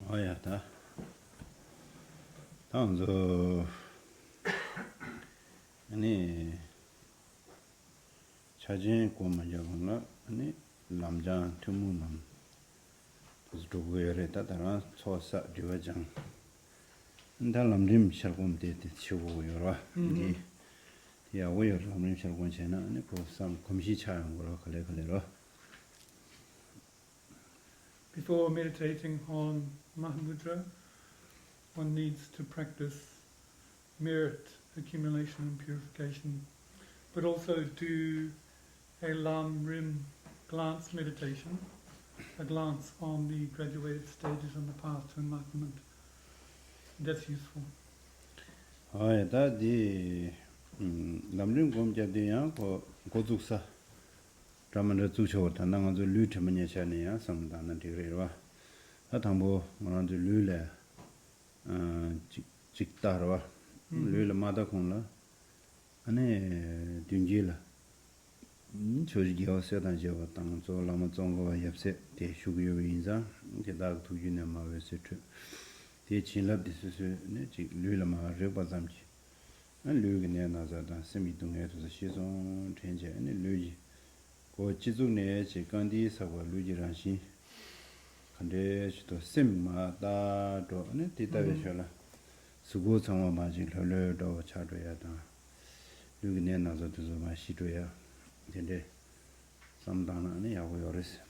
Oh yeah, da. Tanzo 아니 차진 고만자고나 아니 남자 투무남 그저고여래 따다라 소사 디와장 인다 남림 샬곰데 치고요라 이 야 오여 남림 샬곰체나 아니 고삼 검시 차양 거라 그래로 Before meditating on Mahamudra, one needs to practice merit accumulation and purification, but also do a Lam Rim glance meditation, a glance on the graduated stages on the path to enlightenment. That's useful. 디 남림 검자대야 고죽사 라만의 주초 단당한도 류트면이샤네야 상당한 디그레와 아담보 뭐란도 류래 직다르와 류래 마다콘라 아니 딩질라 조지기어서단 제가 당조 라마 종고와 옆세 대슈기요인자 게다 두기네 마베세트 대친랍디스스네 지 류라마 레바잠지 안 류기네 나자다 세미동에서 시종 전제 아니 류지 고 지중내 지간디 사고 루지란시 근데 또 셈마다도 네 디다베셔라 수고 정화 맞이 럴러도 차도야다 여기 내 나서도 좀 시도야 근데 삼단은 야고 요레스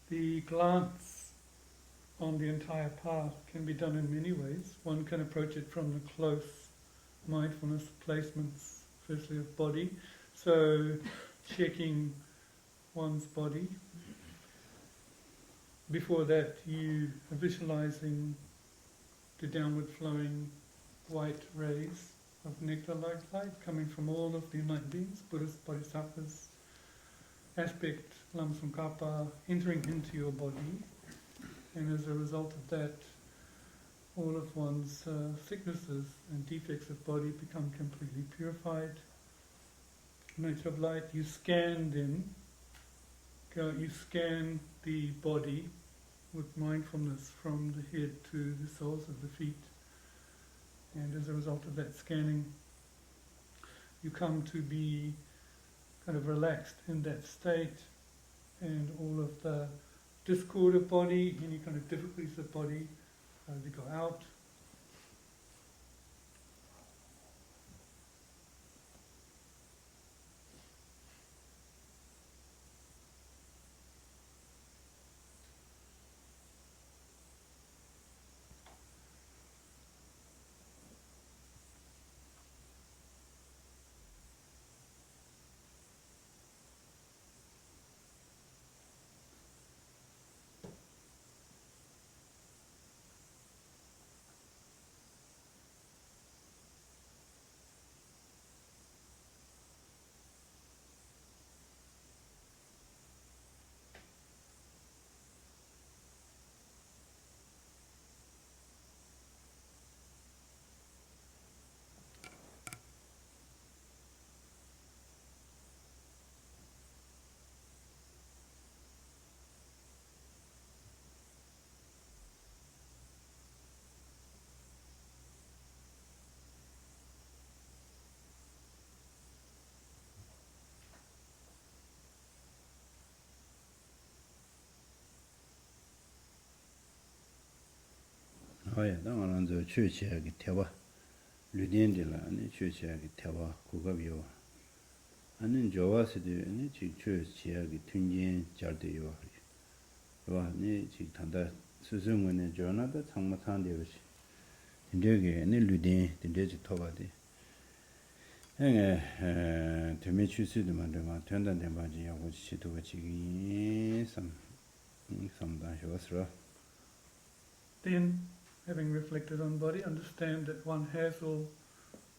The glance on the entire path can be done in many ways. One can approach it from the close mindfulness placements, firstly of body, so checking one's body. Before that, you are visualizing the downward flowing white rays of nectar-like light coming from all of the enlightened beings, Buddhas, Bodhisattvas, aspect, Lamsam entering into your body. And as a result of that, all of one's sicknesses and defects of body become completely purified. Nature of light, you scan them, you scan the body with mindfulness from the head to the soles of the feet. And as a result of that scanning, you come to be kind of relaxed in that state, and all of the discord of body, any kind of difficulties of body, they go out. 아예 당연한 저 취취하게 대화 류딘들라 아니 취취하게 대화 국업이요 아니 좋아서도 아니 취취하게 튕긴 잘돼요 와니 지 단다 수승원의 전화도 상마산되듯이 인데게 아니 류딘 인데지 토바디 행에 되면 취수도 만들면 된다는 바지 하고 시도가 지기 삼단쇼스라 Then, having reflected on body, understand that one has all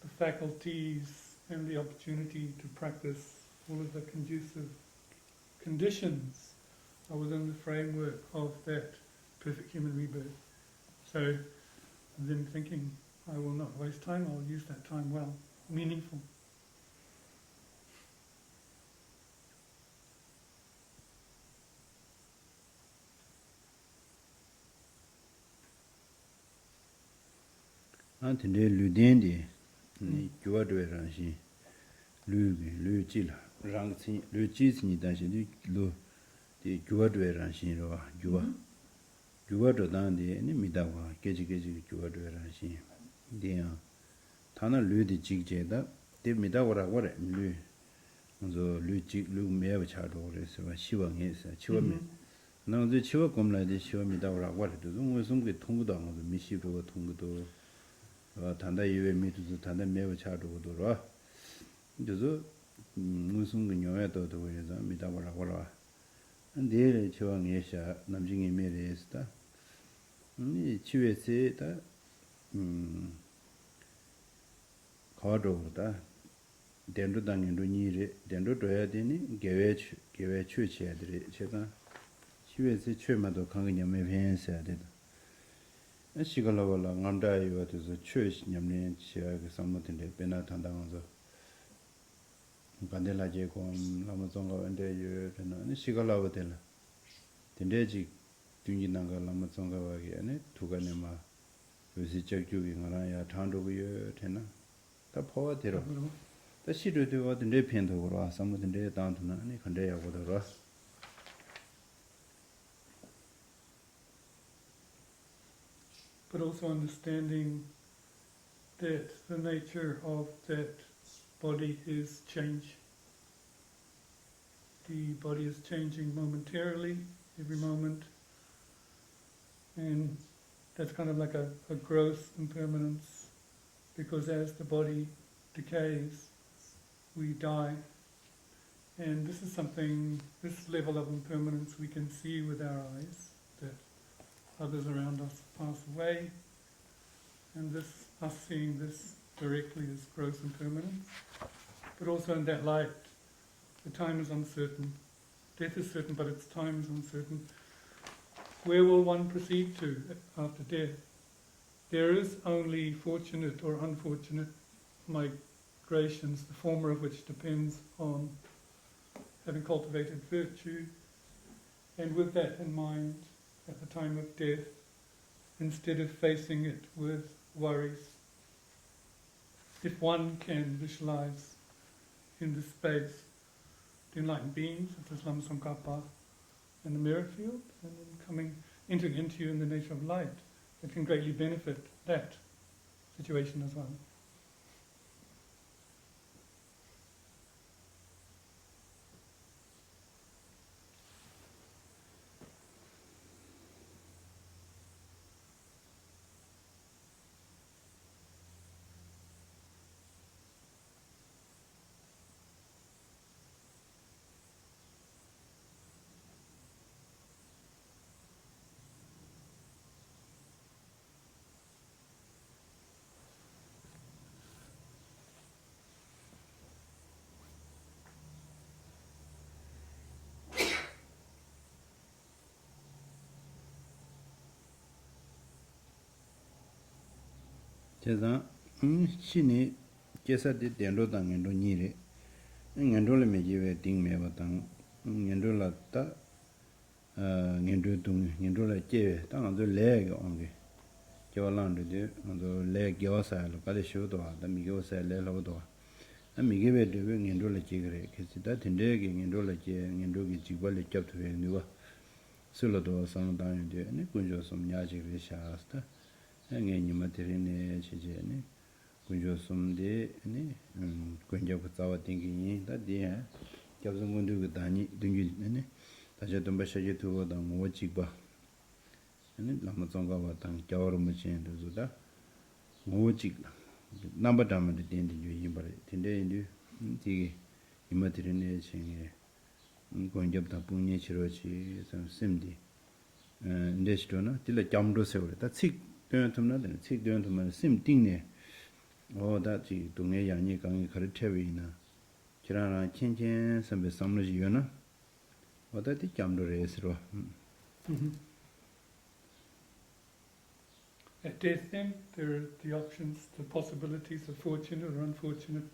the faculties and the opportunity to practice all of the conducive conditions are within the framework of that perfect human rebirth. So, then thinking, I will not waste time, I'll use that time well, meaningful. tende lu den de ni gyuwa de ran shi lu ji la rang chi lu ji ni da shi lu de gyuwa de ran shi ro gyuwa de dan de ni mi da wa geji gyuwa de ran shi de ya tana lu de ji je da de mi da wa ra lu zo lu ji lu me wa cha ro re se wa shi wa nge se chi wa me na zo chi wa kom la de shi wa mi da wa ra wa de zo ngo sum ge tong da ngo mi shi ro tong do 단다 예외 미투도 단다 매우 차도도로 그래서 무슨 그 녀야도 그래서 미다버라 걸어 근데 저왕 예샤 남중에 메레스다 이 치외세다 거도다 덴도 당연도 니레 덴도 둬야 되니 개외 취취해들이 제가 치외세 취마도 강근염에 변해야 되다 시간라발라 남다이와 돼서 최시 냠네 지하게 삼모된데 베나 단당하서 간델라제 곰 라마종가 원데요 되나 시간라고 되나 된대지 둥이난가 라마종가 와게 아니 두가네마 요새 적주기 가라야 탄도고요 되나 다 포와 되러 다 시도되고 된대 편도로 와 삼모된데 단도나 아니 간대야고더라 but also understanding that the nature of that body is change. The body is changing momentarily, every moment, and that's kind of like a growth impermanence, because as the body decays, we die. And this is something, this level of impermanence we can see with our eyes, that others around us pass away, and this, us seeing this directly as gross impermanence. But also in that light, the time is uncertain. Death is certain, but its time is uncertain. Where will one proceed to after death? There is only fortunate or unfortunate migrations, the former of which depends on having cultivated virtue, and with that in mind, at the time of death, instead of facing it with worries. If one can visualize in this space the enlightened beings, such as Lama Tsongkhapa in the mirror field, and then entering into you in the nature of light, it can greatly benefit that situation as well. 제가 신이 계사데 된로 당연도 니레 년도를 매기에 딩매바당 년도라다 년도동 년도라 제 당한도 레가 온게 겨란도데 안도 레 겨사로 빨리 쇼도 하다 미겨사 레로도 미게베 되게 년도라 제그래 그시다 된데게 년도라 제 년도기 지발레 잡트베 누가 술로도 상당한데 네 군조 좀 야지게 샤스다 ngeni materine chejene kunjo somde ne kunjo tsawa tingi ni da dia kyabzo ngundu gu dani dungi ne da je domba shaje tu da mo chigba ne lama zonga wa tang kyawro mo chen do da mo chig namba dam de den de yi ba tinde indu ti materine chenge kunjo da punye chiro chi sam simdi ndestona tila kyamdo seure da chig 되는데 책 되는 심 띵네 다지 동네 양이 강이 가르쳐위나 지라나 천천 선배 삼르지요나 어디 잠도레스로 At death then, there are the options, the possibilities of fortunate or unfortunate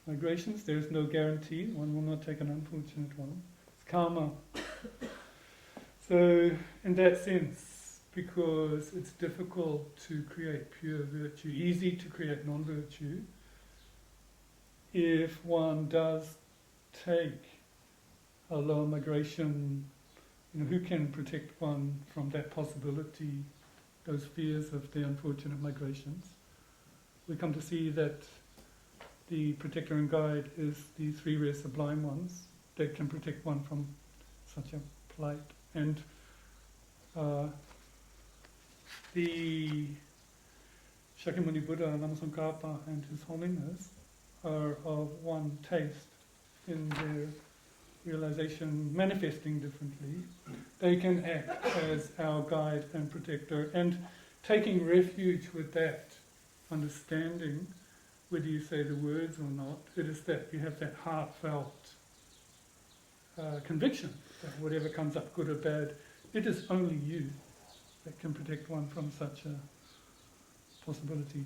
migrations. There is no guarantee, one will not take an unfortunate one. It's karma. So, in that sense, because it's difficult to create pure virtue, easy to create non-virtue, if one does take a lower migration, who can protect one from that possibility, those fears of the unfortunate migrations? We come to see that the protector and guide is the three rare sublime ones that can protect one from such a plight. And the Shakyamuni Buddha, Lamasankapa, and His Holiness are of one taste in their realization, manifesting differently. They can act as our guide and protector, and taking refuge with that understanding, whether you say the words or not, it is that you have that heartfelt conviction that whatever comes up, good or bad, it is only you that can protect one from such a possibility.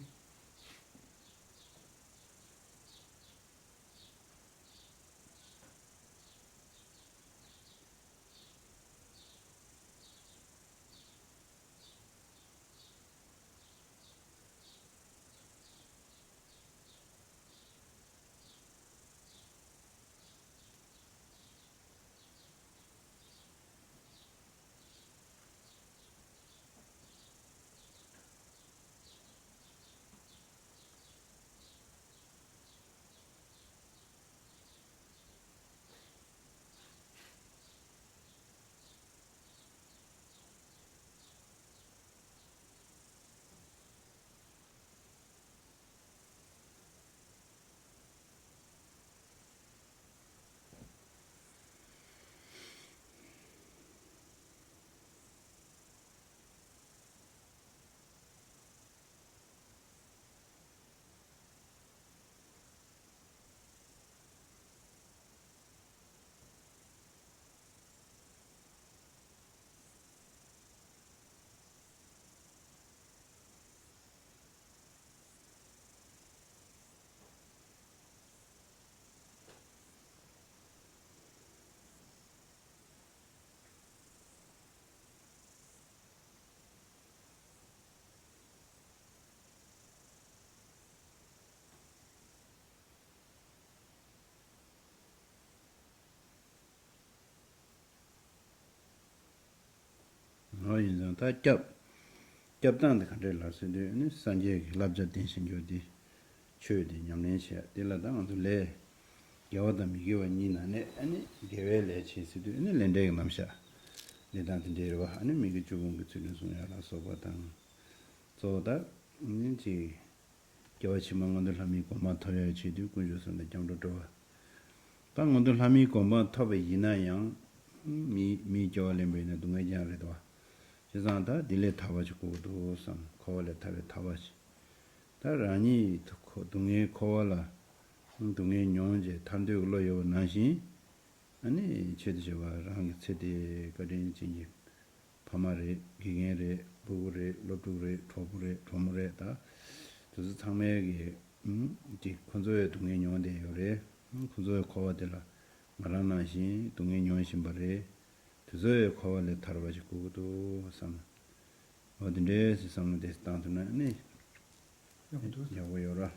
다 겹단데 간들라서데 네 산제 랍자 텐신교디 최대 냠nen시야 딜라당도 여와다 미gewa 니나네 아니 게벨레 치스도 네 렌데가 남샤 네단데르와 아니 미게 주군 그 주는 소야라 소바당 저다 인지 겨치망원들 함이 고마 터야 지도 군주선데 정도도 당원들 함이 고마 터베 이나양 미조렘베네 동해자래도 지산다 딜레 타바지고도 선 코월레 타베 타바지 다라니 동해 코월라 동해 뇽제 탄데글로요 나시 아니 제대저와 랑 제대 거린 진지 파마레 기게레 부레 로투레 토부레 토무레다 그래서 상매기 이제 건조의 동해 뇽데 요래 건조의 코와들라 말하나시 동해 뇽 신발에 그저의 코월레 타르바지고도 선 어딘데 세상에 스탄트나 네 야고요라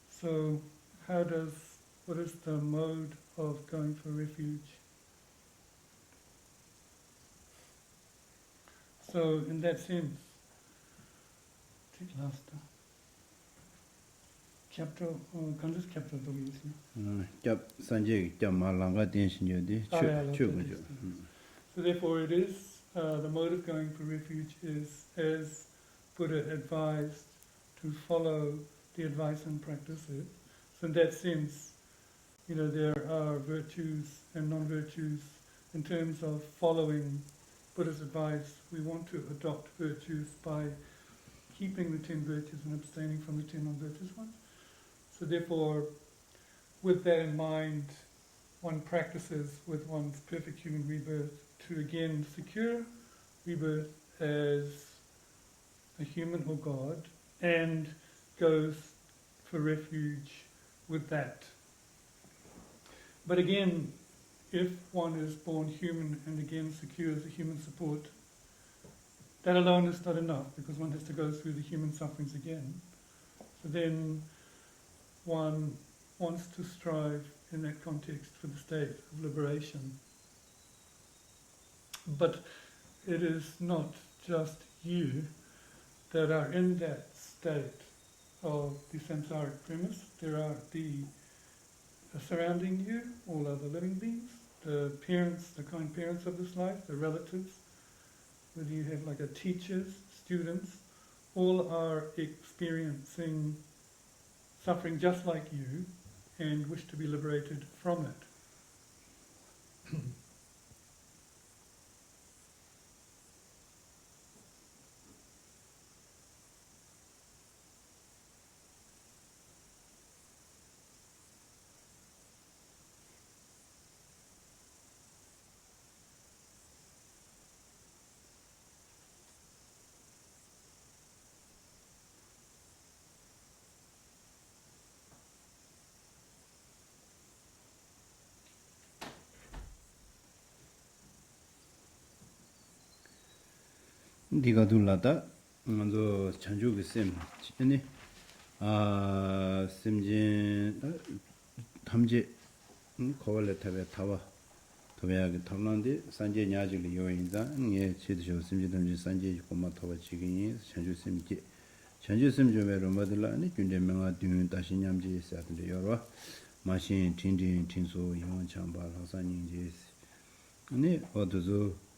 So, what is the mode of going for refuge? So, in that sense, take last chapter, Kanda's chapter, 산제 말랑가 된신여디 추구죠. So therefore it is, the mode of going for refuge is, as Buddha advised, to follow the advice and practice it. So in that sense, there are virtues and non-virtues. In terms of following Buddha's advice, we want to adopt virtues by keeping the 10 virtues and abstaining from the 10 non-virtuous ones. So therefore, with that in mind, one practices with one's perfect human rebirth to again secure rebirth as a human or God, and goes for refuge with that. But again, if one is born human and again secures the human support, that alone is not enough because one has to go through the human sufferings again. So then one wants to strive in that context for the state of liberation. But it is not just you that are in that state of the samsaric premise. There are the surrounding you, all other living beings, the parents, the kind parents of this life, the relatives, whether you have like a teachers, students, all are experiencing suffering just like you and wish to be liberated from it. 네가 둘라다 먼저 chanju 셈 아니 셈진 탐제 거월레 타베 타와 도배하게 탐란데 산제 냐지리 요인자 예 제대로 셈진 탐제 산제 고마 타와 지gin이 chanju 셈지 chanju 셈 좀에로 모들라 아니 군대 명아 düğün 다시 냠지 있었는데 여러 마신 틴딘 틴소 이원 참바 하산인지 아니 어두조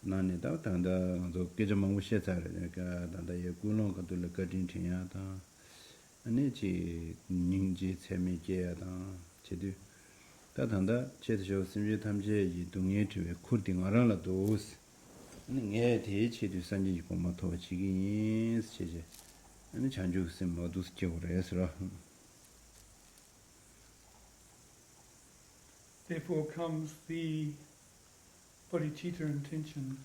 나네다 단다 저 계정망고 시작하래 그러니까 단다 예 군론 것들 거딘 팅야다 아니지 닝지 재미게야다 제도 다단다 제대로 심지 탐제 이 동예 주에 코딩 알아라도 아니 대체도 산지 고마 더 지기 제제 아니 잔주 심 모두 스적으로 해서 Therefore comes the bodhicitta intention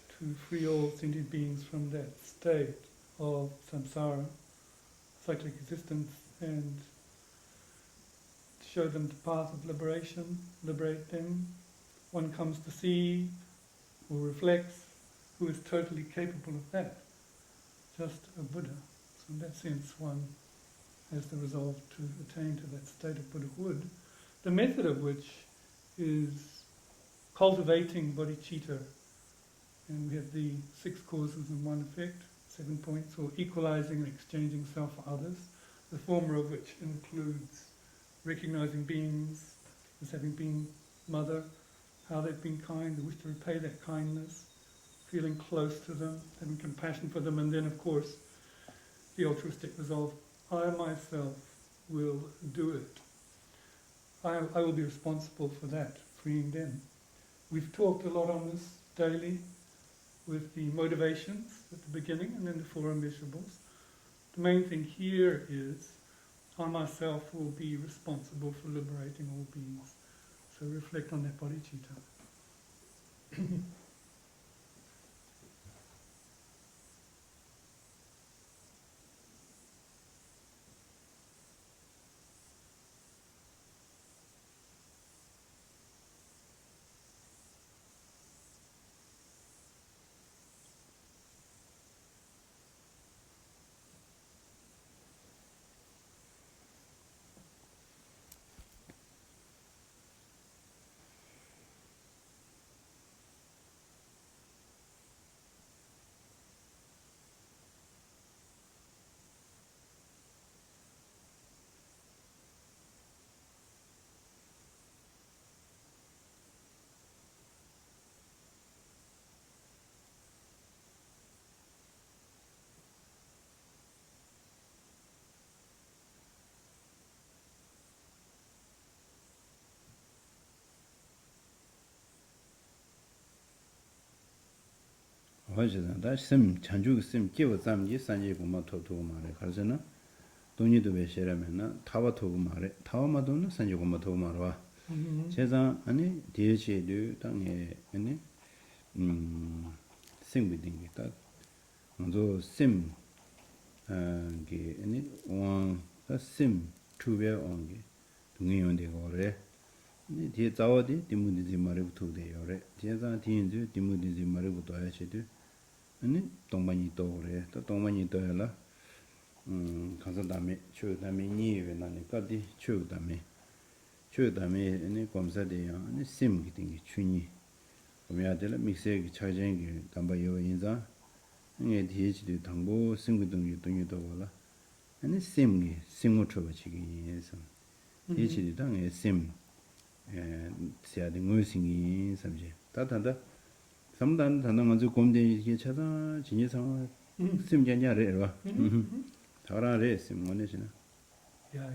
to free all sentient beings from that state of samsara, cyclic existence, and show them the path of liberation, liberate them. One comes to see or reflects who is totally capable of that, just a Buddha. So in that sense one has the resolve to attain to that state of Buddhahood, the method of which is cultivating bodhicitta, and we have the 6 causes and 1 effect, 7 points, or equalizing and exchanging self for others, the former of which includes recognizing beings as having been mother, how they've been kind, the wish to repay that kindness, feeling close to them, having compassion for them, and then of course the altruistic resolve, I myself will do it. I will be responsible for that, freeing them. We've talked a lot on this daily with the motivations at the beginning and then the 4 immeasurables. The main thing here is I myself will be responsible for liberating all beings. So reflect on that bodhicitta. 어제다 심 chanju 심 깨워 잠지 산지 고마 토토 말에 가르잖아 돈이도 베셔라면은 타와 토고 말에 타와마도는 산지 고마 토고 말와 제가 아니 디에시도 땅에 아니 생비딩이다 먼저 심 게 아니 원 심 투베 온게 동의원데 거래 뒤에 자와디 디무디지 마르고 투데 요래 뒤에서 뒤인지 디무디지 마르고 도야체도 아니 동반이 또 그래 또 동반이 또야라 가서 다음에 저 다음에 니에 나니까디 저 다음에 아니 검사돼요 아니 심기 땡기 추니 보면들 믹스기 차쟁기 담바요 인자 네 뒤에지도 당보 생구동이 동이도 몰라 아니 심기 심고 쳐버치기에서 뒤에지도 당에 심 세야된 의심이 삼지 다단다 삼단 단단 먼저 곰대 이게 찾아 진예상 심견야래 봐 다라래 심원에지나 Yeah.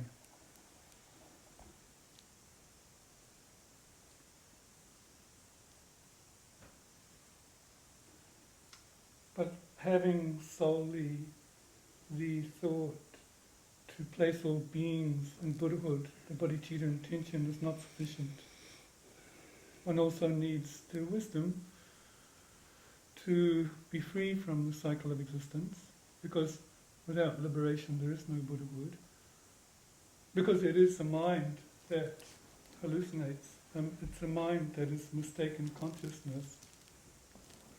But having solely the thought to place all beings in Buddhahood, the bodhicitta intention, is not sufficient. One also needs the wisdom to be free from the cycle of existence, because without liberation there is no Buddhahood. Because it is the mind that hallucinates, it's the mind that is mistaken consciousness.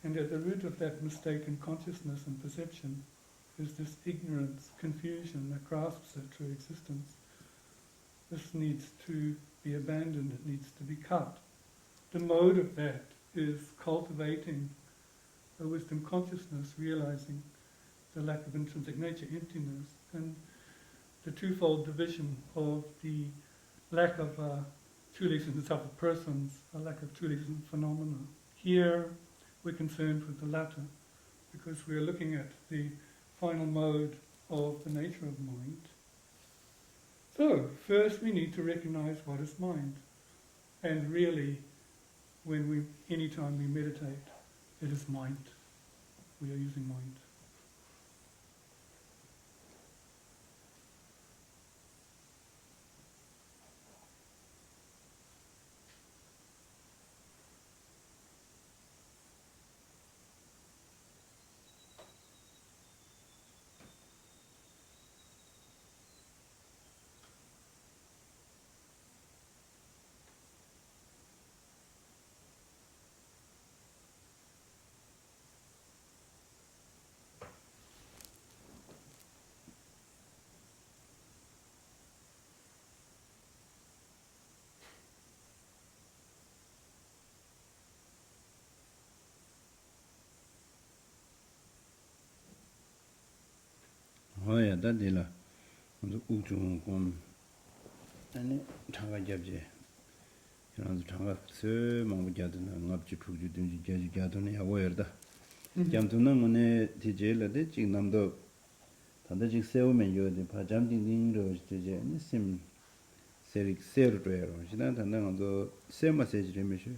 And at the root of that mistaken consciousness and perception is this ignorance, confusion that grasps at true existence. This needs to be abandoned, it needs to be cut. The mode of that is cultivating a wisdom consciousness, realizing the lack of intrinsic nature, emptiness, and the twofold division of the lack of truly existent self of persons, a lack of truly existent phenomena. Here we're concerned with the latter because we're looking at the final mode of the nature of mind. So, first we need to recognize what is mind. And really, anytime we meditate, it is mind. We are using mind. hoya dadila 우중 곰 아니 장가 잡지 이런 장가 세 망부자드는 납지 푸주든지 자주자드는 야고여다 잠두는 문에 디젤레데 지금도 단다직 세우면 요데 바잠딩딩로 이제 심 세릭 세르로에로 지난 단단도 세마세지레미시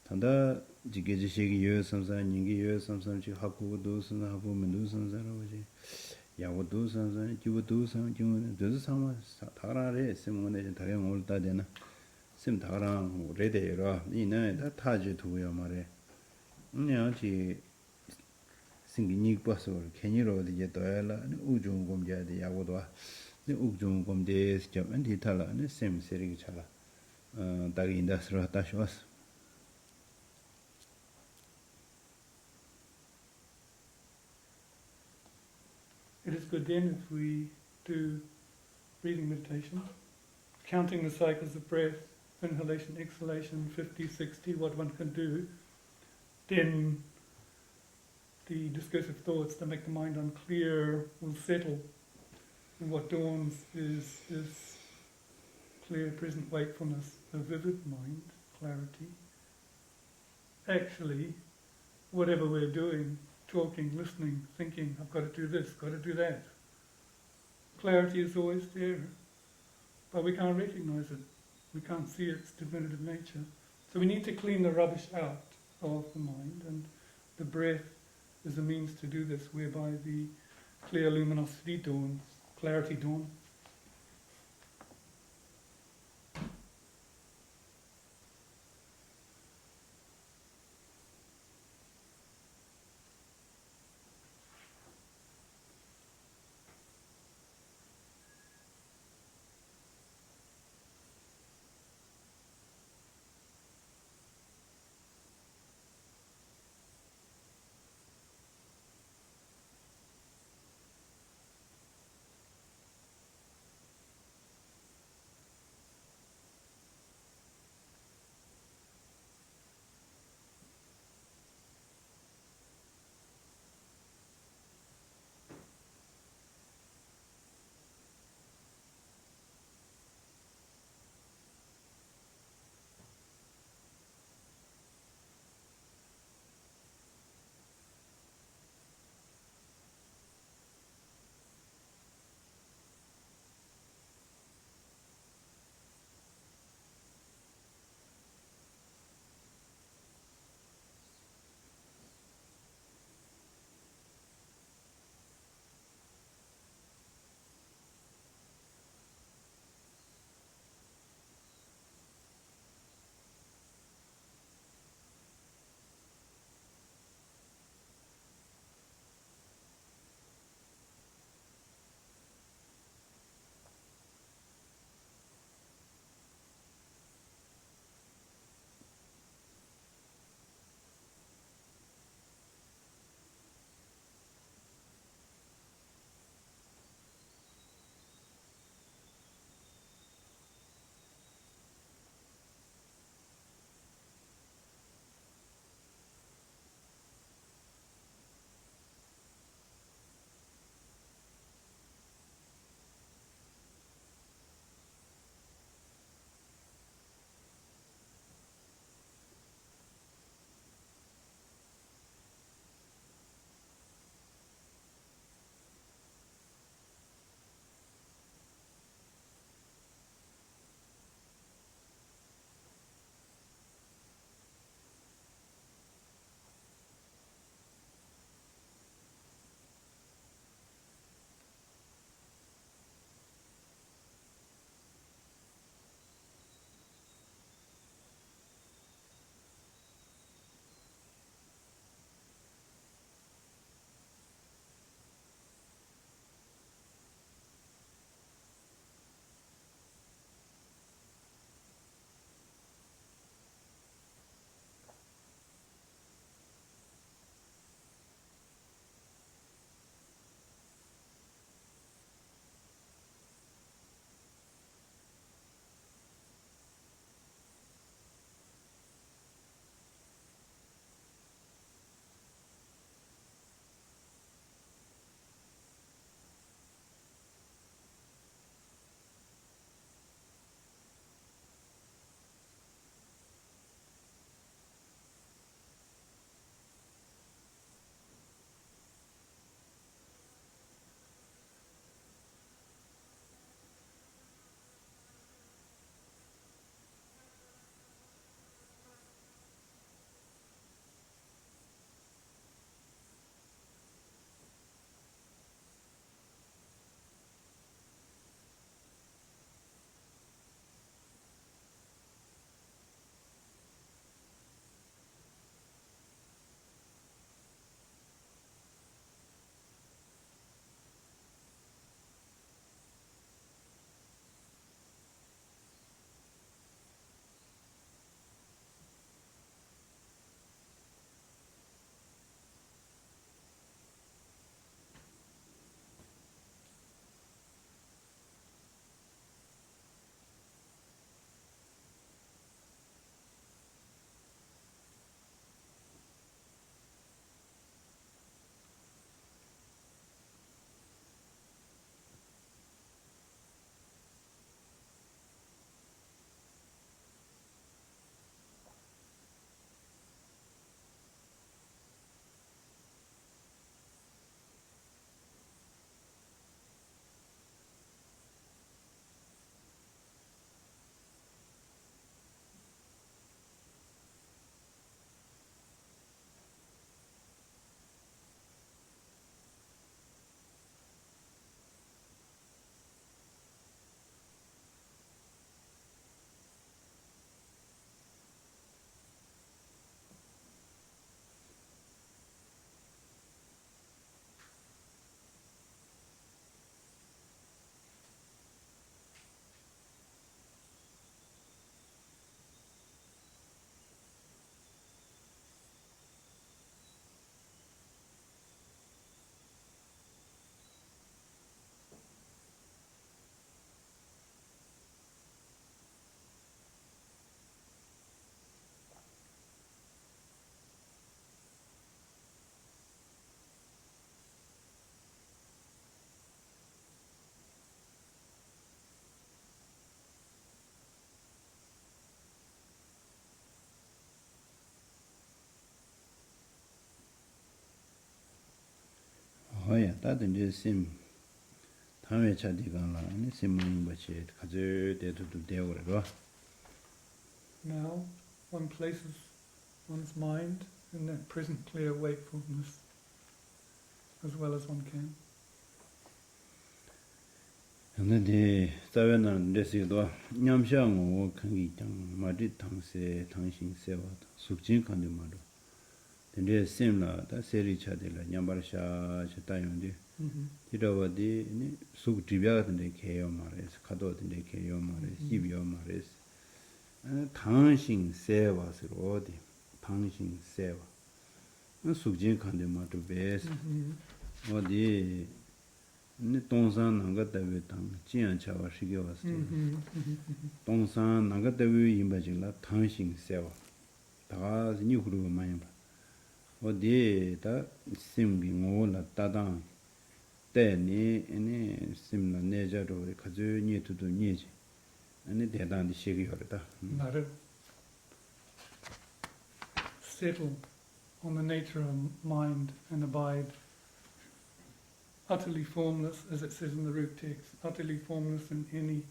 단다 지게지시기 요삼산 인기 요삼산지 하고도 선사 하고면도 선사로지 야고도 선산 지고도 선 지고는 저서 상마 다라레 세모네 다량 올다 되나 심 다랑 레데라 이네 다 타지 두요 말에 냐지 생기니 버서 괜히로 이제 도야라 우중 공자데 야고도 우중 공대 좀 엔디탈라 심 세리기 차라 다기 인다스로 다시 왔어 It is good then if we do breathing meditation, counting the cycles of breath, inhalation, exhalation, 50, 60, what one can do, then the discursive thoughts that make the mind unclear will settle, and what dawns is clear, present wakefulness, a vivid mind, clarity. Actually, whatever we're doing, talking, listening, thinking, I've got to do this, got to do that. Clarity is always there, but we can't recognize it. We can't see its definitive nature. So we need to clean the rubbish out of the mind, and the breath is a means to do this, whereby the clear luminosity dawns, clarity dawns. ya ta de sim thawe cha di gan la ni sim mang ba che ka je de tu de ore ro. Now, one places one's mind in that present clear wakefulness as well as one can. 근데 이 자연은 레시도 냠샹 칸기 장 마디 당세 당신 세와 숙진 간데 말로 근데 셈라 다 세리 차들라 냠바샤 샤타용디 디러버디 니 숙디비아 같은데 개요 말에서 가도든데 개요 말에 시비요 말에서 당신 세와스로 어디 당신 세와 숙진 간데 말도 베스 어디 니 동산 나가 대비 당 지연 차와 시게 왔어. 동산 나가 대비 임바진라 당신 세워. 다 니후로 많이 봐. 어디다 심기 오라 따당 때니 아니 심나 내자로 가져 니도도 니지. 아니 대단히 시기 열다. Naru. Settle on the nature of mind and abide. Utterly formless, as it says in the root text, utterly formless in any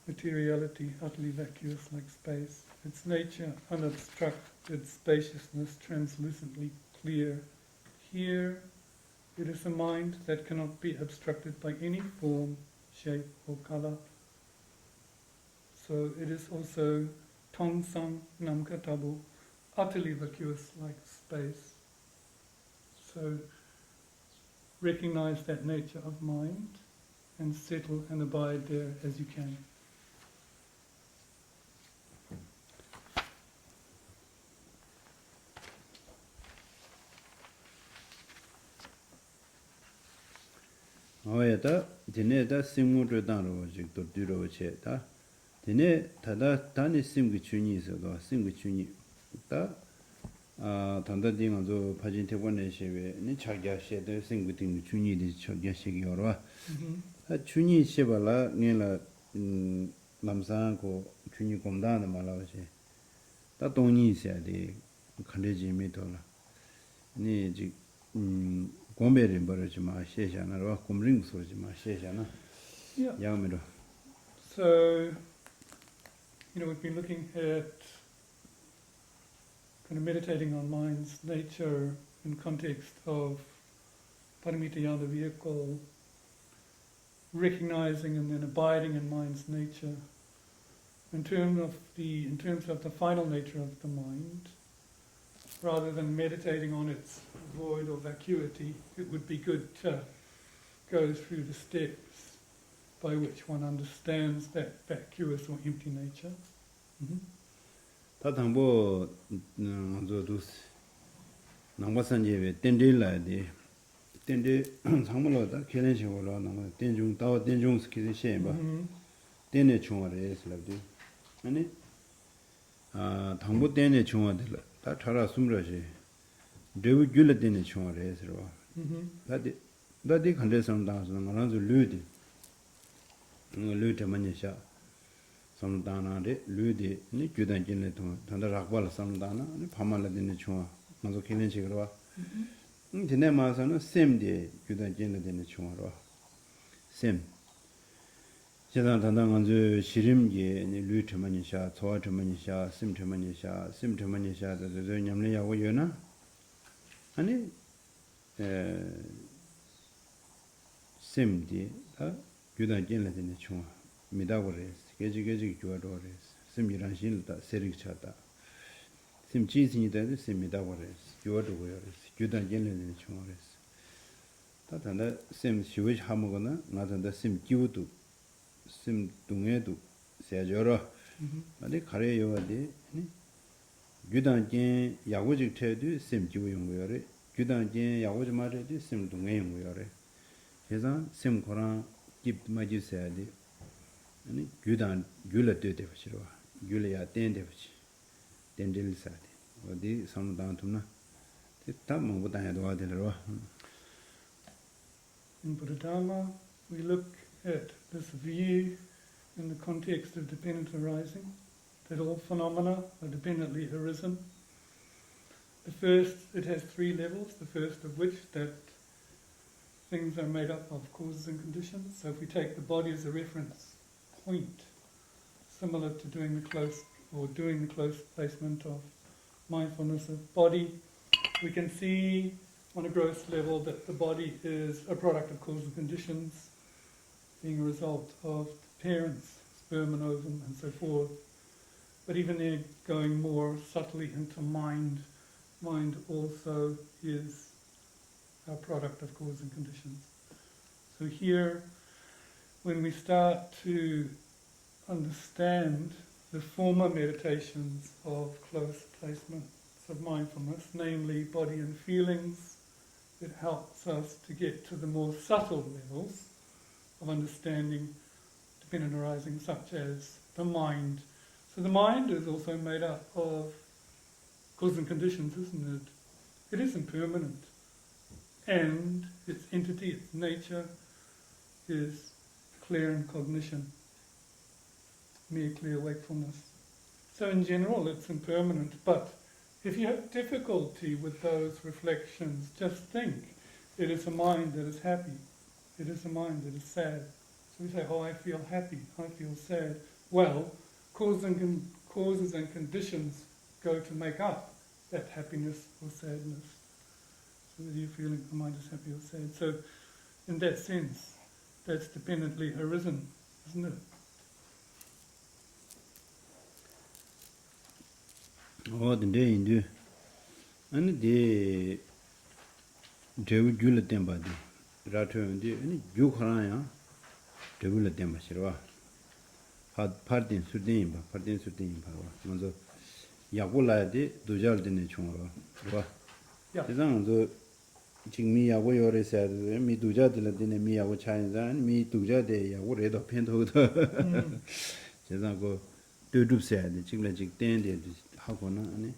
materiality, utterly vacuous like space. Its nature, unobstructed spaciousness, translucently clear. Here, it is a mind that cannot be obstructed by any form, shape, or color. So it is also Tongsang Namkatabu, utterly vacuous like space. So recognize that nature of mind and settle and abide there as you can. 어에다 디네다 심무드 단로 직도 뒤로 체다 디네 다다 단이 심기 준이 있어도 심기 준이 다 단다딩은 저 파진 태권에 시에 니 차기야 시에 생기된 준이디 차기야 시기 여러 준이 시발라 니라 남산고 준이 공단의 말아지 다 동이 있어야 돼 컨디지 미도라 니지 공배를 버리지 마 시에잖아 공링 소리지 마 시에잖아 야미로 So, we've been looking at kind of meditating on mind's nature in context of Paramitayana vehicle, recognizing and then abiding in mind's nature. In terms of the final nature of the mind, rather than meditating on its void or vacuity, it would be good to go through the steps by which one understands that vacuous or empty nature. 다당보 저도 남바산제에 땡딜라디 땡데 상물로다 계란식으로 나면 땡중 다와 땡중 스키지 셴바 땡네 중화레스라디 아니 당보 땡네 중화들 다 차라 숨러지 데부 줄레 땡네 중화레스로 다디 컨디션 다서 나란주 류디 류테 만이샤 samdana lude ni gyudan jinle to tanda rakbal samdana ni phamala dine chwa mazo khinen chigro dine ma sa no sem de gyudan jinle dine chwa ro sem 제가 단단 간주 시림게 ni lu thmani sha chowa thmani sha sim thmani sha da zo nyamle ya wo yona ani sem de da gyudan jinle dine chwa midagore 계지 교도래 심이란 신다 세릭차다 심 지진이다 심이다고래 교도고요 교단 연례는 총어래 다단다 심 쉬위 하모거나 나단다 심 기우도 심 동에도 세저러 아니 가래 요아디 교단진 야고직 태도 심 기우 용고요래 교단진 야고지 말에도 심 동에 용고요래 그래서 심 고랑 깁 마지세야디 아니 규단 규르되되 버시로 규르야 땡데 버시 땡딜사데 어디 삼단tum나 다 뭐보다 해도 와들어 In Buddha-dharma, we look at this view in the context of dependent arising, that all phenomena are dependently arisen. The first, it has three levels, the first of which, that things are made up of causes and conditions. So if we take the body as a reference point, similar to doing the close placement of mindfulness of body, we can see on a gross level that the body is a product of causes and conditions, being a result of parents, sperm and ovum, and so forth. But even there, going more subtly into mind also is a product of causes and conditions. So here, when we start to understand the former meditations of close placements of mindfulness, namely body and feelings, it helps us to get to the more subtle levels of understanding dependent arising, such as the mind. So the mind is also made up of causes and conditions, isn't it? It is impermanent. And its entity, its nature, is clear in cognition, mere clear wakefulness. So in general, it's impermanent. But if you have difficulty with those reflections, just think, it is a mind that is happy. It is a mind that is sad. So we say, oh, I feel happy, I feel sad. Well, causes and conditions go to make up that happiness or sadness. So that you're feeling the mind is happy or sad. So in that sense, that's dependently arisen, isn't it? Oh, the day in the and the Jula Temba, Ratu and the Jukaraya, Jula Temba Shirwa. Had parting Sudin, parting Sudin power. Manzo Yakula de Dujal de Nechunga. Yeah. The Jimmy away or said, me Duja de la Dine, me our China, and me Duja de Yawood of Pento. Go do said, the Chinglajic Dandy, Hakona, and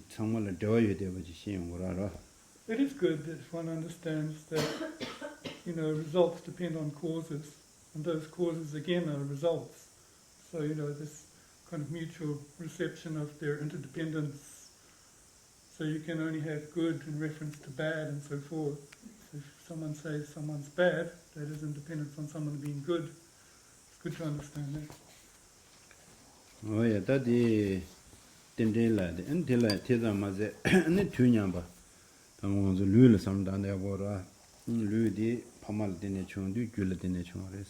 someone a joy there was seeing what It is good that one understands that, results depend on causes, and those causes again are results. So, this kind of mutual reception of their interdependence. So you can only have good in reference to bad and so forth. So if someone says someone's bad, that is independent on someone being good. It's good to understand that. Oh yeah, that the Tendela, until I tell them as a Tunyamba. Tamons Lula some down there water, Ludi, Pamal Dinechon, Gula Dinechores.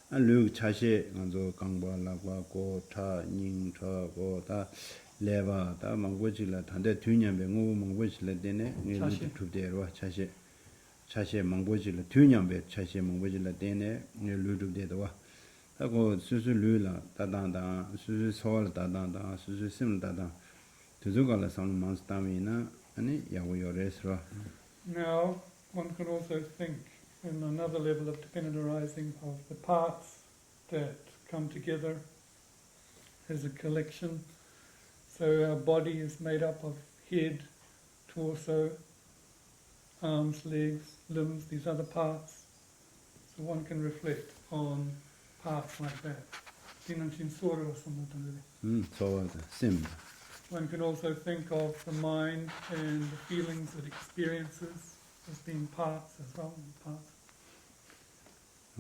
And Luke Chache, Ganzo, Kangba, Lagua, Go, Ta, Ning, Ta, Go, Ta, Leva, Ta, Mangwachilla, Tanda Tunyambe, Mangwachilla Dene, Nilu to their Chache, Chache, Mangwachilla, Tunyambe, Chache, Mangwachilla Dene, Nilu to the Tago, Susu Lula, Tadanda, Susu Sol, Tadanda, Susu Sim Dada, Tuzugala, some months Tamina, and Yawi Resra. Now, one can also think in another level of dependent arising of the parts that come together as a collection. So our body is made up of head, torso, arms, legs, limbs, these other parts. So one can reflect on parts like that. So, Sim. One can also think of the mind and the feelings it experiences as being parts as well. Parts.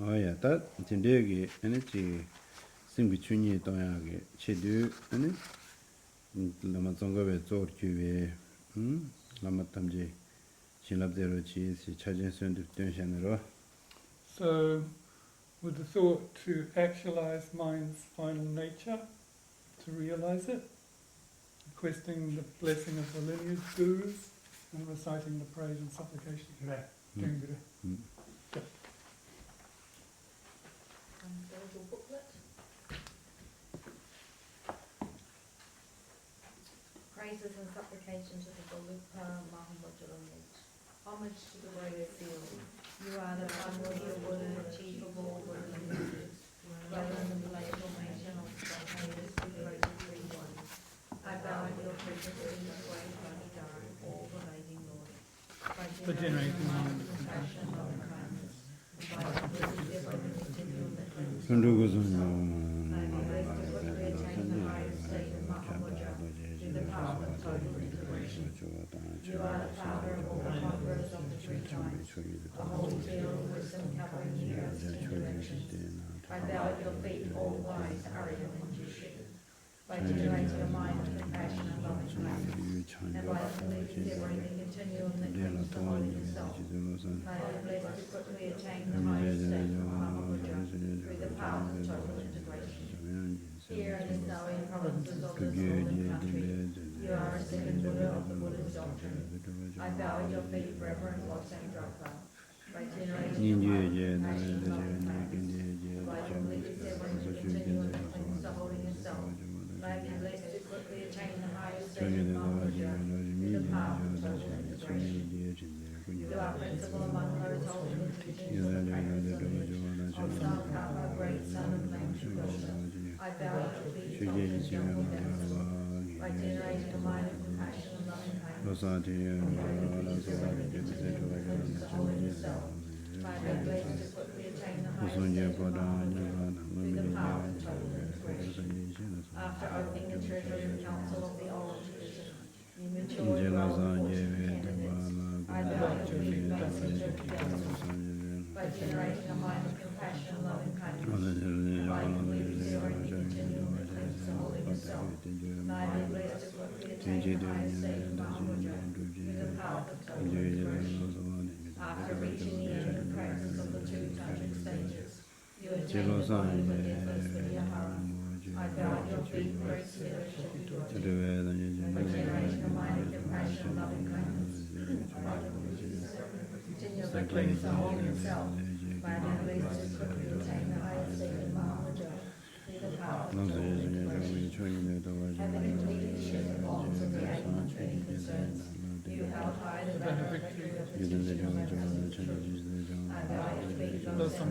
Oh yeah, that Tindegi energy Sim between you Doyagi, Chedu, and Lamazonga Zorki, Lamatamji, Chilab cheese, Chajin Sun to Tension. So, with the thought to actualize mind's final nature, to realize it, requesting the blessing of the lineage gurus, and reciting the praise and supplication. Praises and supplications of the Galupa Mahamudra Retreat. Homage to the way you feel. You are the primordial Buddha, chief of all Buddhas. Dwell in the blade formation of the haters who praise the free one. I bow at your presence in the great Bodhidharma, all pervading Lord. By generating mind, compassion, love, and kindness. By the bliss of your continual meditation. You are the father of all conquerors of the 3 times. The whole field of wisdom covering the earth in generations. I bow at your feet, all wise, arrogant magician. By generating a mind of compassion and loving kindness, and by completely severing the continuum that clings to holy self, may I be blessed to quickly attain the highest state of Mahamudra through the path of total integration. Here in the snowy provinces of this northern country, you are a second Buddha of the Buddhist doctrine. I bow at your feet, Reverend Losang Drapa. By generating a mind of compassion and loving kindness, by completely severing the continuum that clings to holding yourself, may I be blessed to quickly attain the highest state of Mahamudra through the path of total integration. You are principal among those holding the teachings of the practice of self-karma, great son of Mahamudra. I bow at your feet, Thomas Young Dancer. By generating a mind of compassion and loving kindness, by completely severing the continuum that clings to holding yourself, may I be blessed to quickly attain the highest state of Mahamudra through the path of total integration. After opening the treasury council of the old tradition, you matured well before candidates. I bow at your feet, messenger of justice. By generating a mind of compassion and loving kindness, and by completely severing the continuum that clings to holding yourself, may I be blessed to quickly attain the highest state of Mahamudra through the path of total integration. After reaching the end of practice of the 2 tantric stages, you attain the holy Vidyahara. I bow at your feet, great spirit of Buddha. By generating a mind of compassion and loving kindness, by completely severing the continuum that clings to holding yourself, may I be blessed to quickly attain the highest state of Mahamudra through the path of total integration. Having completed shared bonds of the 8 mundane concerns, you held high the banner victory of the teaching of absolute truth. I bow at your feet, those who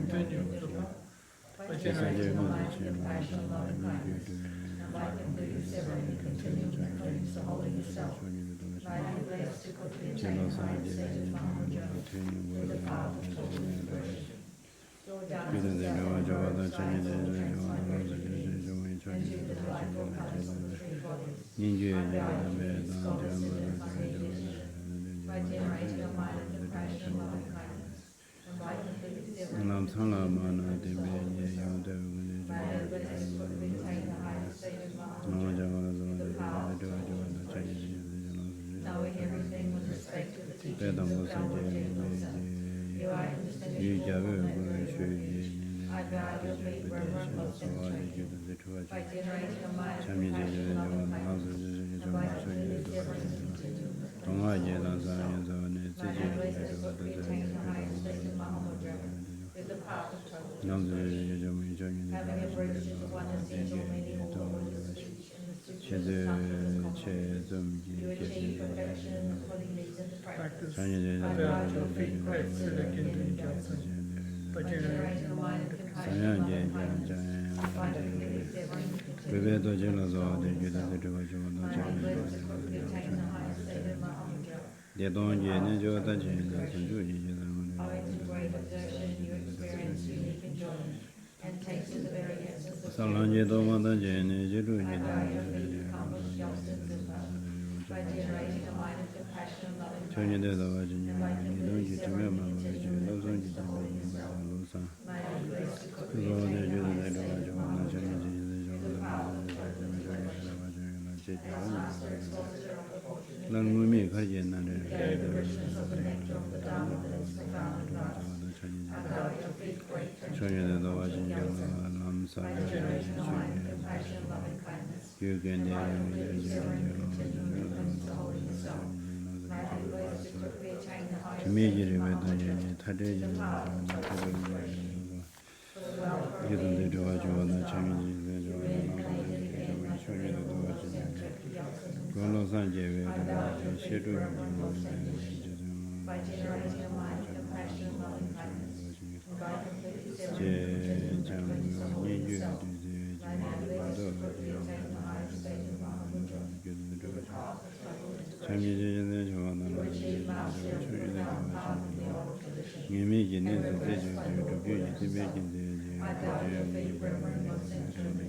by generating a mind of compassion and loving kindness, and by completely severing the continuum that clings to holding yourself, may I be blessed to quickly attain the highest state of Mahamudra through the path of total integration. Your dance is the science of and to the delightful colours of the three bodies. I bow at your feet, scholars of the Sangha. By generating a mind of compassion and loving kindness, and by completely severing the continuum that clings to holding yourself, may I be blessed to quickly attain the highest state of Mahamudra through the path of total integration. Knowing everything with respect to the teachings of Dhamma you are indistinguishable. I bow at your feet, Reverend Losang Drapa. By generating a mind of compassion and loving kindness, and by completely severing the continuum that clings to holding yourself, may I be blessed to quickly attain the highest state of Mahamudra through the path of total integration. Having embraced the one essential meaning of the Buddha's speech in the Sutras of Sankhya, you achieve perfection in putting these into practice. I bow at your feet, great Siddha Gintin Gyatso. By generating a mind of compassion and loving kindness, by completely severing the continuum that clings to holding yourself, may I be blessed to quickly attain the highest state of Mahamudra. Owing to great exertion, you experience unique enjoyment and taste the very essence of freedom. I bow at your feet, you accomplish justice and love. By generating a mind of compassion and loving kindness, and by completely severing the continuum that clings to holding yourself, may I be blessed to quickly attain the highest state of Mahamudra through the path of total integration. As Master Expositor of the Fortunate you gave the richness of the nectar of the Dharma that is profound and vast. I bow at your feet, great treasure of the Fortune by generating a mind of compassion and loving kindness, and by completely severing the continuum that clings to holding yourself, may I be blessed to quickly attain the highest state of Mahamudra through the path of total integration. For the welfare of the individuals of this Dharma, you reincarnated again like the venerable Losang by generating a mind of compassion and loving kindness, and by completely severing the continuum that clings to holding yourself, may I be blessed to quickly attain the highest state of Mahamudra through the path of total integration. You achieve mastery of the Dhamma of the old tradition and reverse friend of Buddha's self. I bow at your feet, Reverend Losang Drapa.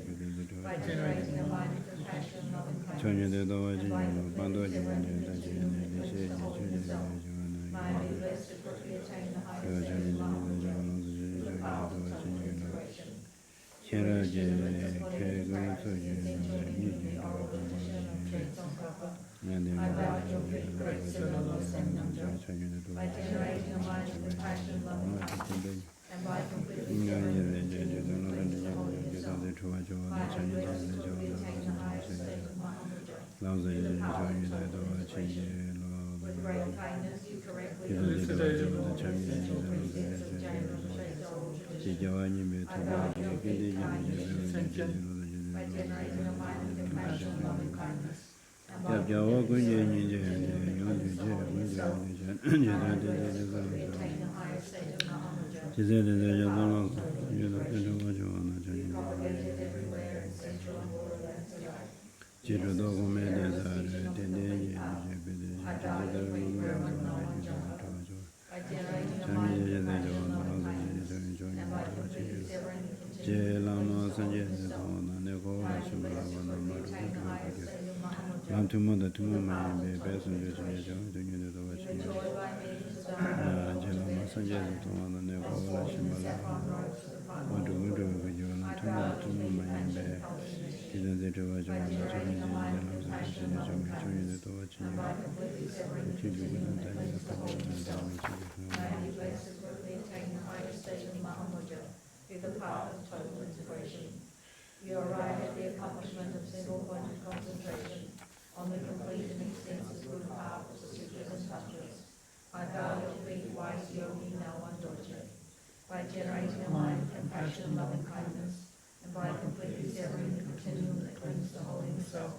By generating a mind of compassion and loving kindness, and by completely severing the continuum that clings to holding yourself, May I be blessed to quickly attain the highest state of Mahamudra through the power of total integration. Your wisdom embodies practice essential in the oral tradition of Training Proper. I bow at your feet, great Sirolo Sendamjo. By generating a mind of compassion, love, and kindness, and by completely serving the continuum of the holy yourself, may I be blessed to quickly attain the highest state of Mahamudra through the power of total integration. With great kindness, you correctly elucidated all the essential precepts of Jain and Shaita oral tradition. I bow at your feet, kind and sentient, by generating a mind of compassion, love, and kindness, and by completely serving the continuum of the holy yourself, may I be blessed to quickly attain the highest state of Mahamudra through the power of total integration. You propagated everywhere in Central and Borderlands alike. I bow your feet wherever no one jumper. By generating a mind of compassion, love, and kindness, and by completely severing the continuum of the soul itself, may I be blessed to quickly attain the highest state of Mahamudra through the power of total integration. Enjoyed by millions of Dharma unfolding the saffron robes of the Prime. I bow at your feet, compassion, cultivation. By generating a mind of compassion, love, and kindness, and by completely severing the continuum that cleans the whole self, may I be blessed to quickly attain the highest state of Mahamudra through the path of total integration. You arrive at the accomplishment of single-pointed concentration on the complete and extensive good path of the sutras and tantras. I bow your feet, wise yogi, now undaunted. By generating a mind of compassion, love, and kindness, and by completely severing the continuum that clings to holding the self,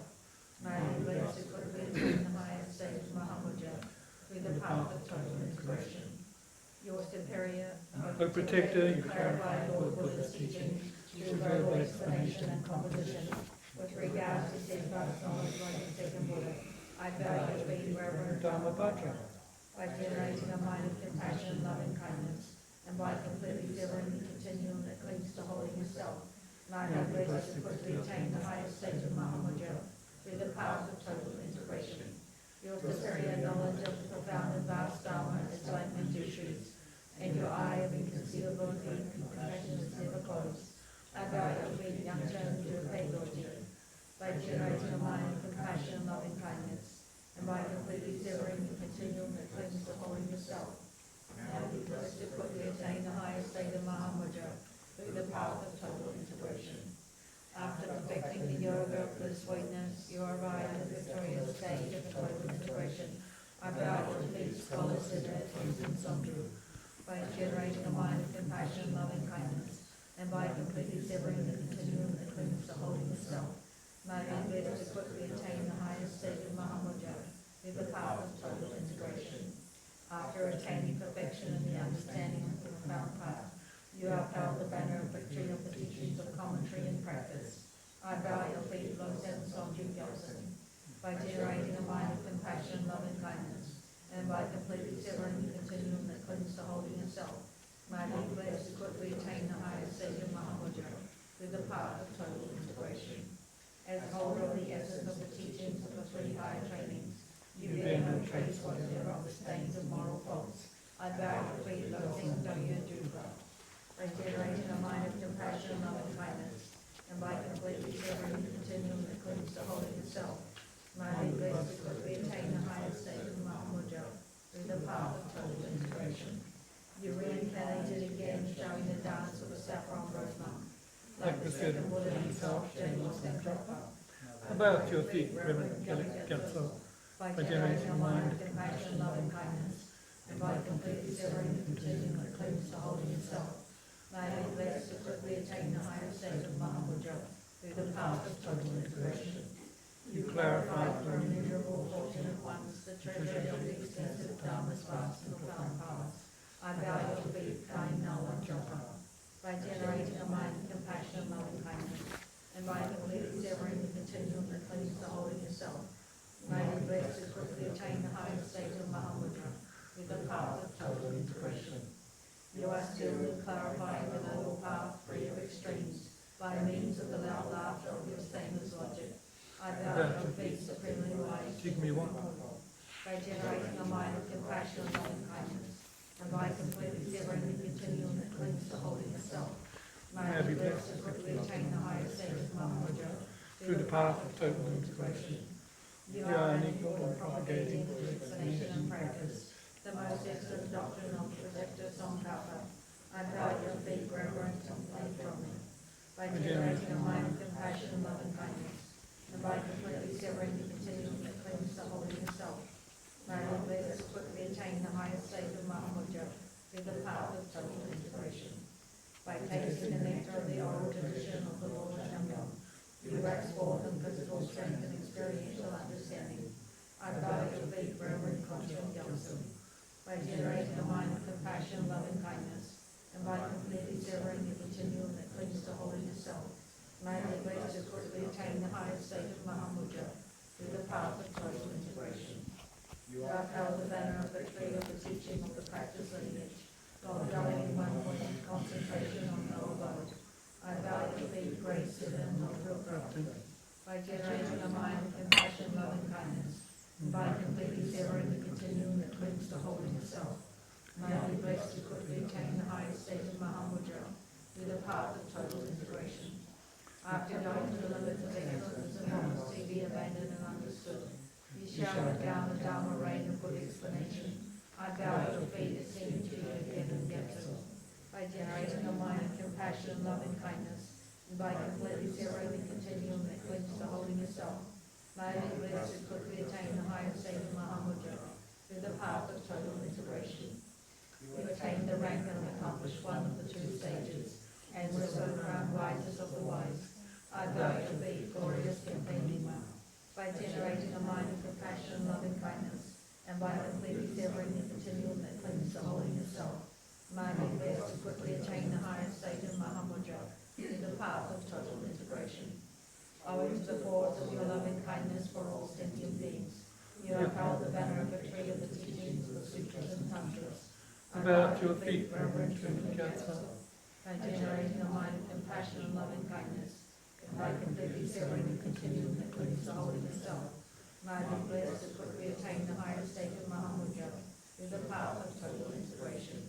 may I be blessed to quickly attain the highest state of Mahamudra through the path of total integration. Your superior, O protector, you clarified Lord Buddha's teaching through verbal explanation and composition with regard to steadfast knowledge like the second Buddha. I bow your feet wherever Dharma Bhadra. by generating a mind of compassion, love, and kindness, and by completely severing the continuum that clings to holding yourself, may I be blessed to quickly attain the highest state of Mahamudra through the power of total integration. Your superior knowledge of the profound and vast Dharma is like Manjushri's, and your eye of inconceivability and compassion is never closed. I bow at your feet, young Chan Durpegorji, by generating a mind of compassion, love, and kindness, and by completely severing the continuum that clings to holding yourself, may I be blessed to quickly attain the highest state of Mahamudra through the path of total integration. After perfecting the yoga of bliss sweetness, you arrive at the victorious stage of total integration. I bow at your feet, scholar Siddhartha and Sondru, by generating a mind of compassion, love, and kindness, and by completely severing the continuum that clings to holding the self, may I be blessed to quickly attain the highest state of Mahamudra through the path of total integration. After attaining perfection in the understanding of the profound path, you upheld the banner of victory of the teachings of commentary and practice. I bow at your feet, Losem Sonju Gyaltsen, by generating a mind of compassion, love, and kindness, and by completely severing the continuum that clings to holding yourself, may I be blessed to quickly attain the highest state of Mahamudra through the path of total integration. As holder of the essence of the teachings of the three higher trainings, you bear no trace whatever of the stains of moral faults. I bow at your feet, Losing Doya Dukra, by generating a mind of compassion, love, and kindness, and by completely severing the continuum that clings to holding yourself, may I be blessed to quickly attain the highest state of Mahamudra through the path of total integration. You reincarnated again, showing the dance of the saffron rose monk, like the second Buddha himself, Jain Samtrapa. About your feet, Reverend Gelso, by generating a mind of compassion, love, and kindness, and by completely severing the continuum that clings to holding yourself, may I be blessed to quickly attain the highest state of Mahamudra through the path of total integration. You clarified for immeasurable fortunate ones the treasure of the extensive Dharma's vast and profound paths. I bow at your feet, kind Nawan Japa, by generating a mind of compassion, love, and kindness, and by completely severing the continuum that clings to holding yourself, may I be blessed to quickly attain the highest state of Mahamudra through the path of total integration. You are still clarifying the noble path free of extremes by means of the loud laughter of your stainless logic. I bow at your feet, supremely wise, Jigme Wang, by generating a mind of compassion, love, and be blessed to quickly attain the highest state of Mahamudra through the path of total integration. You are an equal and propagating through explanation and practice the most excellent doctrine of the protector Sangha. I bow at your feet, reverence and faith from me. By generating a mind of compassion, love and kindness, and by completely severing the continuum that clings to holding yourself, may I let us quickly attain the highest state of Mahamudra through the path of total integration. By tasting the nectar of the oral tradition of the Lord Shambhala, you wax forth in physical strength and experiential understanding. I bow at your feet, reverent, conscious, Yamsum. By generating a mind of compassion, love and kindness, and by completely severing the continuum that clings to holding yourself, may I be blessed to quickly attain the highest state of Mahamudra through the path of total integration. You have held the banner of victory of the teaching of the practice lineage, while dwelling in one point of concentration on no abode. I bow at your feet, grace, and not real grafting. By generating a mind of compassion, love and kindness, and by completely severing the continuum that clings to holding yourself, may I be blessed to quickly attain the highest state of Mahamudra through the path of total integration. After going to the limits of excellence and what must be abandoned and understood, you showered down the Dharma rain of good explanation. I bow at your feet, esteeming to you again and Gyatso. By generating a mind of compassion, love and kindness, and by completely severing the continuum that clings to holding yourself, may I be blessed to quickly attain the highest state of Mahamudra through the path of total integration. You attained the rank and accomplished one of the two stages, and were so crowned wisest of the wise. I bow at your feet, glorious Kempinima. By generating a mind of compassion, love and kindness, and by completely severing the continuum that clings to holding yourself, may I be blessed to quickly attain the highest state of Mahamudra through the path of total integration. Owing to the force of your loving kindness for all sentient beings, you have held the banner of victory of the teachings of the sutras and tantras. I bow at your feet, reverent and Gyatso. By generating a mind of compassion, love and kindness, and by completely severing the continuum that clings to holding yourself, may I be blessed to quickly attain the highest state of Mahamudra through the path of total integration.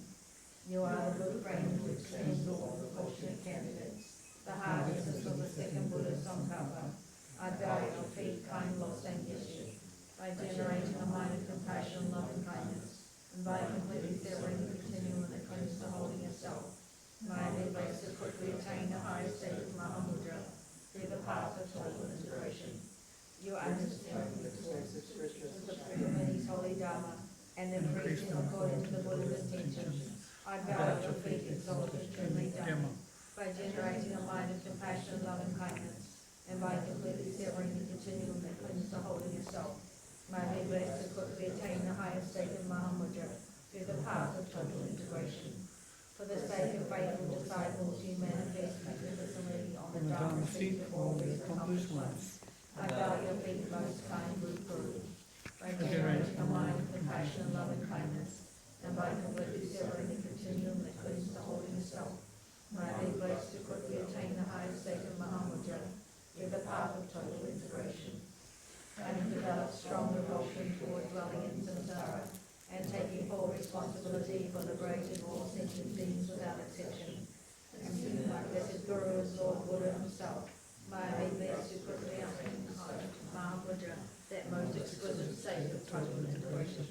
You are the good friend who extends to all the fortunate candidates, the harvests of the second Buddha Sangha. I bow at your feet, kind, lost and Yeshu. By generating a mind of compassion, love and kindness, and by completely severing the continuum that clings to holding yourself, may I be blessed to quickly attain the highest state of Mahamudra through the path of total integration. You understand the source of scriptures, the Buddha's holy Dharma, and the preaching according to the Buddha's intentions. I bow at your feet, exalted, truly Dhamma. By generating a mind of compassion, love and kindness, and by completely severing the continuum that clings to holding yourself, may I be blessed to quickly attain the highest state of Mahamudra through the path of total integration. For the sake of faithful disciples, you manifest magnificently on the Dharma seat of all the accomplished ones. I bow at your feet, most kind Guru. By generating a mind of compassion, love and kindness, and by completely severing the continuum that clings to holding yourself, may I be blessed to quickly attain the highest state of Mahamudra through the path of total integration. Having developed strong repulsion toward dwelling in samsara, and taking full responsibility for liberating all sentient beings without exception, and seeing my blessed Guru as Lord Buddha himself, may I be blessed to quickly attain the height of Mahamudra, that most exquisite state of total integration.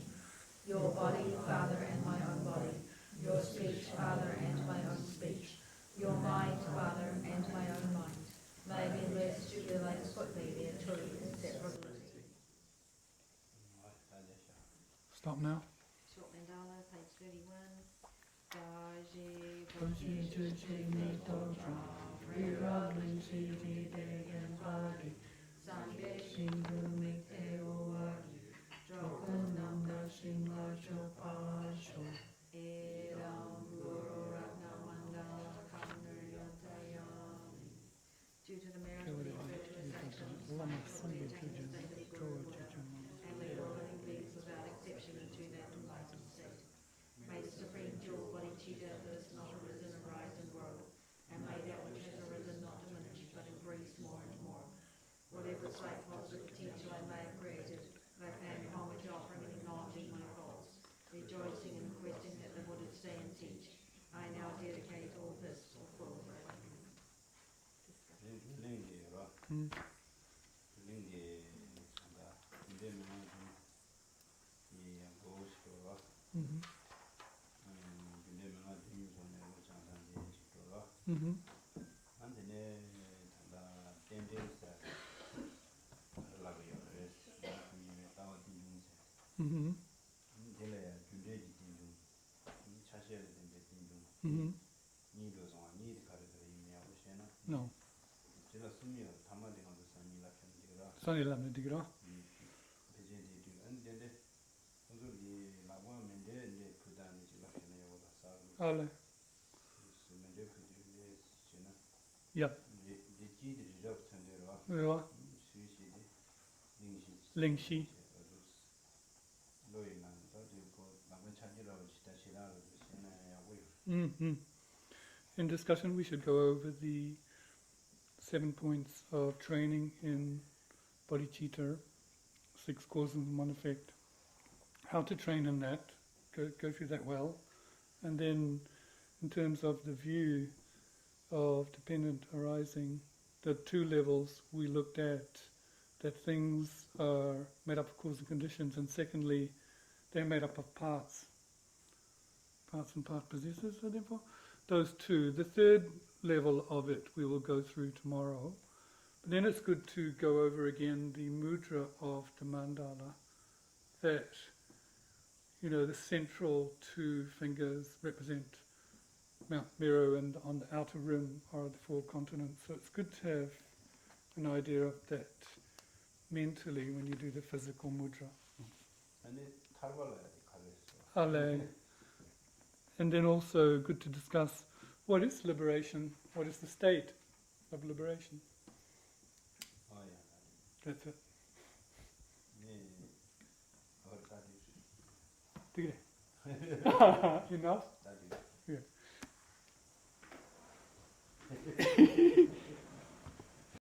Your body, Father, and my own body, your speech, Father, and my own speech, your mind, Father, and my own mind, may be blessed to realize quickly their true inseparability. Stop now. Short mandala, page 31. Daji Pushing to Chini Totra, free rolling Chini Degan Body, Sange Shingu Mikte Owari, Drokunam Dashing Lacho Pasho, Eram Guru Ratna Mandala Kamnayatayami. Due to the merit of these virtuous actions, I have fully attained the state of Guru and lead all living beings without exception into that enlightened state. May the Supreme Jewel Bodhicitta first not arisen, arise and grow, and may the 링게 상가 근데 이 고스토라 근데 뭔가 뒤에서는 장단지 지도라 안데네 단다 텐데스 라고요 그래서 이미 따와 뒤중세 딜레야 준비지 뒤중 차셔야 되는데 뒤중 니도서 니도 가르쳐 이미하고 셔나 No. 제가 숨이요 담아내 가서 산이라 편지라 Sunny lamne digra. 베제디 안데데 오늘이 라고하면데 이제 그다음에 지금 편해요 가서 Ale. 수면데 그들이 지나 Ja. 이제 지들이 접천대로 Ja. 수시디 링시 Lingxi. 로이만 더고 남은 찾으러 지다시라로 지나야고요. In discussion, we should go over the 7 points of training in bodhicitta, 6 causes and 1 effect. How to train in that, go through that well. And then, in terms of the view of dependent arising, the 2 levels we looked at, that things are made up of cause and conditions, and secondly, they're made up of parts and part possessors, so therefore, those 2. The 3rd level of it we will go through tomorrow. But then it's good to go over again the mudra of the mandala, that, the central 2 fingers represent Mount Meru, and on the outer rim are the 4 continents. So it's good to have an idea of that mentally when you do the physical mudra. Ale. And then also good to discuss what is liberation, what is the state of liberation. Oh yeah. That's it. 네. Enough?